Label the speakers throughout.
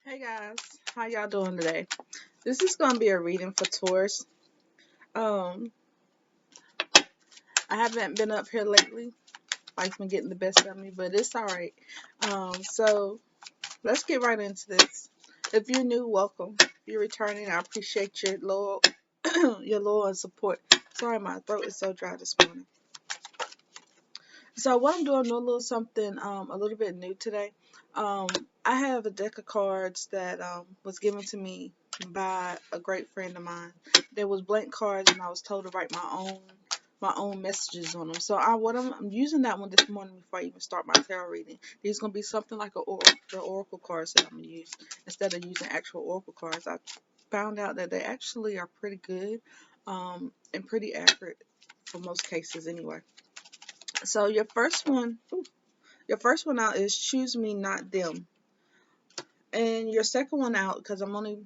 Speaker 1: Hey guys, how y'all doing today? This is gonna be a reading for Taurus. Um, I haven't been up here lately. Life's been getting the best of me, but it's all right. So let's get right into this. If you're new, welcome. If you're returning, I appreciate your loyal, your loyal and support. Sorry, my throat is so dry this morning. So what I'm doing, a little something, a little bit new today. Um, I have a deck of cards that was given to me by a great friend of mine. There was blank cards, and I was told to write my own messages on them. So I'm using that one this morning before I even start my tarot reading. These gonna be something like the oracle cards that I'm gonna use instead of using actual oracle cards. I found out that they actually are pretty good, and pretty accurate for most cases anyway. So your first one out is choose me, not them. And your second one out, because I'm only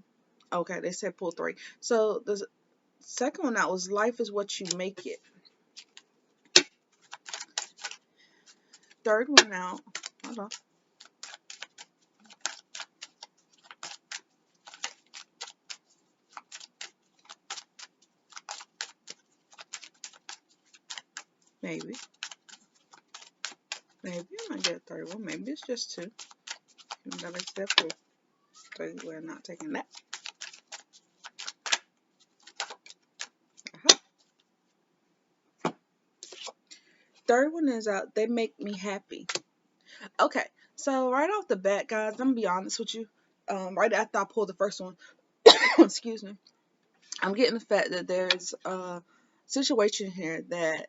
Speaker 1: okay, they said pull three. So the second one out was life is what you make it. Third one out, hold on, maybe. Maybe I might get a third one. Maybe it's just two. That makes that four. So we're not taking that. Uh-huh. Third one is out. They make me happy. Okay, so right off the bat, guys, I'm gonna be honest with you. Right after I pulled the first one, excuse me, I'm getting the fact that there's a situation here that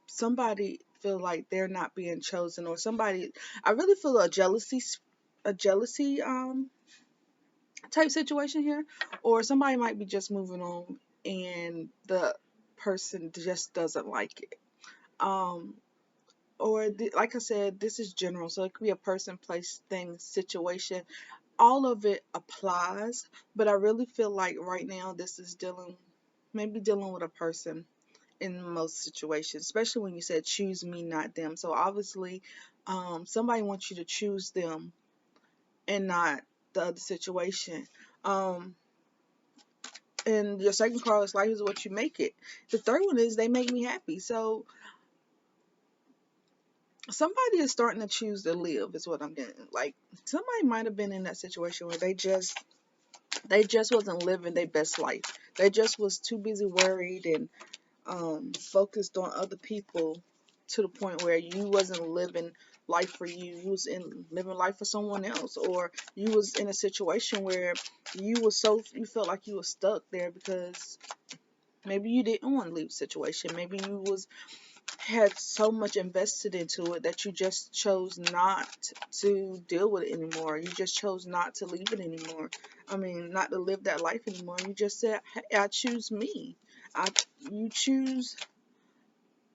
Speaker 1: somebody feel like they're not being chosen, or somebody, I really feel a jealousy type situation here, or somebody might be just moving on and the person just doesn't like it. um like I said, this is general, so it could be a person, place, thing, situation. All of it applies, but I really feel like right now this is dealing with a person in most situations, especially when you said choose me, not them. So obviously, somebody wants you to choose them and not the other situation. Um, and your second card is life is what you make it. The third one is they make me happy. So somebody is starting to choose to live, is what I'm getting. Like somebody might have been in that situation where they just wasn't living their best life. They just was too busy worried and focused on other people to the point where you wasn't living life for you. You was in living life for someone else, or you was in a situation where you felt like you were stuck there because maybe you didn't want to leave the situation. Maybe you was had so much invested into it that you just chose not to deal with it anymore. You just chose not to leave it anymore. I mean, not to live that life anymore. You just said, hey, I choose me. I You choose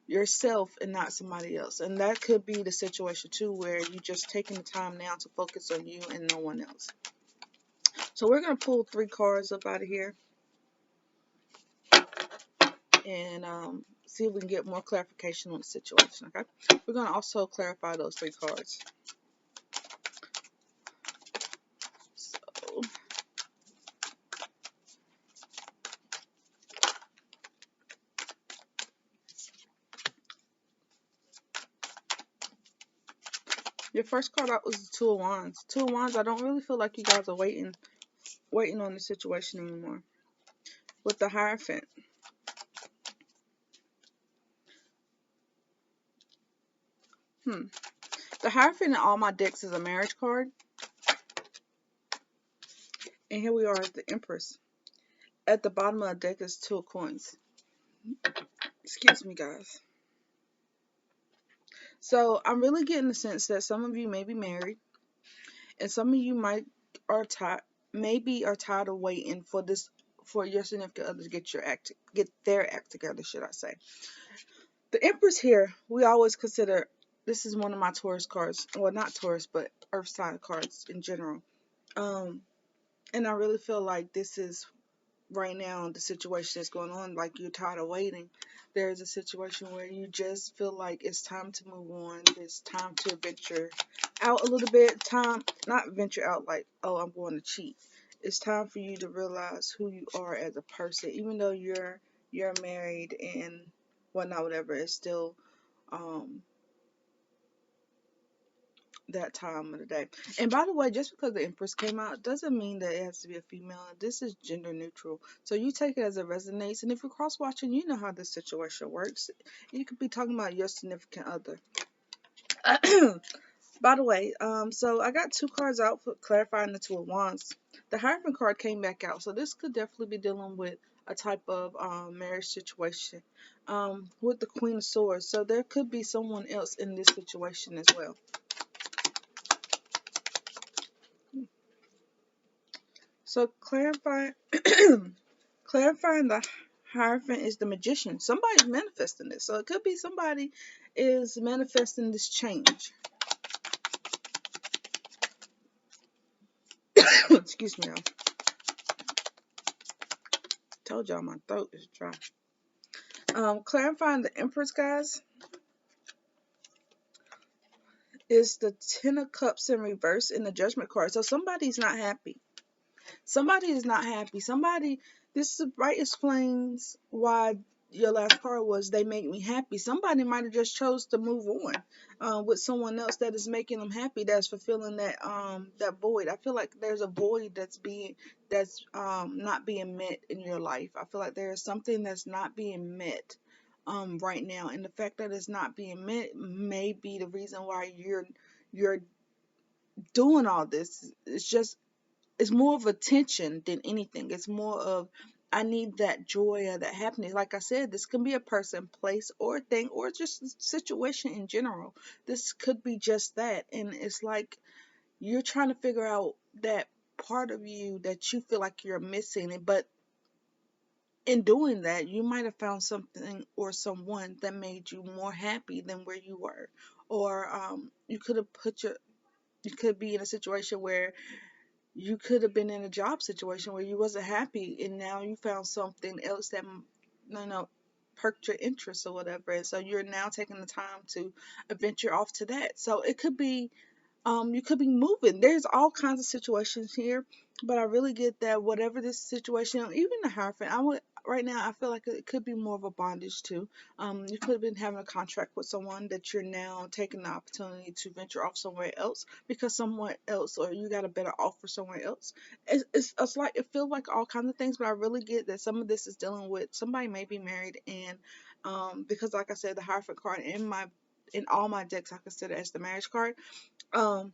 Speaker 1: yourself and not somebody else. And that could be the situation too, where you just taking the time now to focus on you and no one else. So we're gonna pull three cards up out of here and see if we can get more clarification on the situation. Okay, we're gonna also clarify those three cards. So your first card out was the Two of Wands. Two of Wands. I don't really feel like you guys are waiting on the situation anymore. With the Hierophant. Hmm. The Hierophant in all my decks is a marriage card, and here we are at the Empress. At the bottom of the deck is Two of Coins. Excuse me, guys. So I'm really getting the sense that some of you may be married, and some of you might are tired, maybe are tired of waiting for your significant other to get their act together, should I say? The Empress here, we always consider this is one of my Taurus cards. Well, not Taurus, but Earth sign cards in general. Um, and I really feel like this is right now, the situation that's going on, like you're tired of waiting, there's a situation where you just feel like it's time to move on. It's time to venture out a little bit. Time, not venture out like, oh, I'm going to cheat. It's time for you to realize who you are as a person, even though you're married and whatnot, whatever. It's still um that time of the day. And by the way, just because the Empress came out doesn't mean that it has to be a female. This is gender neutral. So you take it as it resonates. And if you're cross watching, you know how this situation works. You could be talking about your significant other. By the way, so I got two cards out for clarifying the Two of Wands. The Hierophant card came back out. So this could definitely be dealing with a type of marriage situation. With the Queen of Swords. So there could be someone else in this situation as well. So clarifying the Hierophant is the Magician. Somebody's manifesting this. So it could be somebody is manifesting this change. Excuse me, y'all. Told y'all my throat is dry. Clarifying the Empress, guys, is the Ten of Cups in reverse in the Judgment card. So somebody's not happy. Somebody is not happy. This right explains why your last card was they make me happy. Somebody might have just chose to move on with someone else that is making them happy, that's fulfilling that void. I feel like there's a void that's not being met in your life. I feel like there is something that's not being met right now, and the fact that it's not being met may be the reason why you're doing all this. It's more of a tension than anything. It's more of I need that joy or that happiness. Like I said, this can be a person, place, or thing, or just a situation in general. This could be just that. And it's like you're trying to figure out that part of you that you feel like you're missing. But in doing that, you might have found something or someone that made you more happy than where you were. Or you could be in a situation where you could have been in a job situation where you wasn't happy, and now you found something else that perked your interest or whatever, and so you're now taking the time to venture off to that. So it could be you could be moving. There's all kinds of situations here, but I really get that whatever this situation, even the Hierophant, I would right now I feel like it could be more of a bondage too. You could have been having a contract with someone that you're now taking the opportunity to venture off somewhere else because someone else or you got a better offer somewhere else. It's like it feels like all kinds of things, but I really get that some of this is dealing with somebody may be married and because like I said, the Hierophant card in all my decks I consider as the marriage card. Um,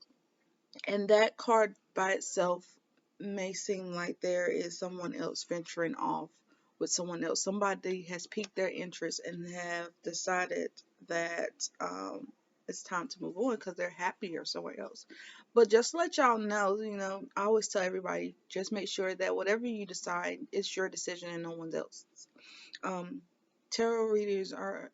Speaker 1: and that card by itself may seem like there is someone else venturing off with someone else. Somebody has piqued their interest and have decided that it's time to move on because they're happier somewhere else. But just to let y'all know, I always tell everybody, just make sure that whatever you decide, it's your decision and no one else's. Um, Tarot readers are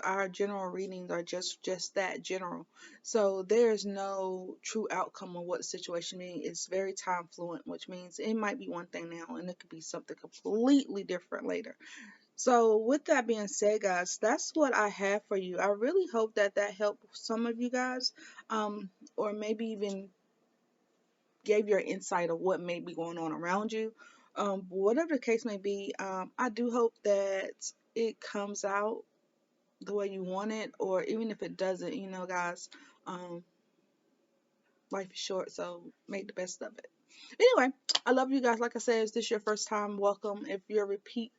Speaker 1: our general readings are just that general, so there's no true outcome of what the situation means. It's very time fluent, which means it might be one thing now and it could be something completely different later. So with that being said, guys, that's what I have for you. I really hope that helped some of you guys, or maybe even gave your insight of what may be going on around you. Whatever the case may be, I do hope that it comes out the way you want it, or even if it doesn't, guys, um, life is short, so make the best of it. Anyway, I love you guys. Like I said, if this your first time, welcome. If you're a repeat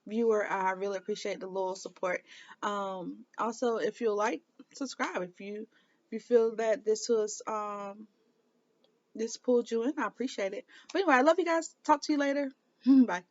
Speaker 1: viewer, I really appreciate the loyal support. Also, if you like, subscribe. If you feel that this pulled you in, I appreciate it. But anyway, I love you guys. Talk to you later. Bye.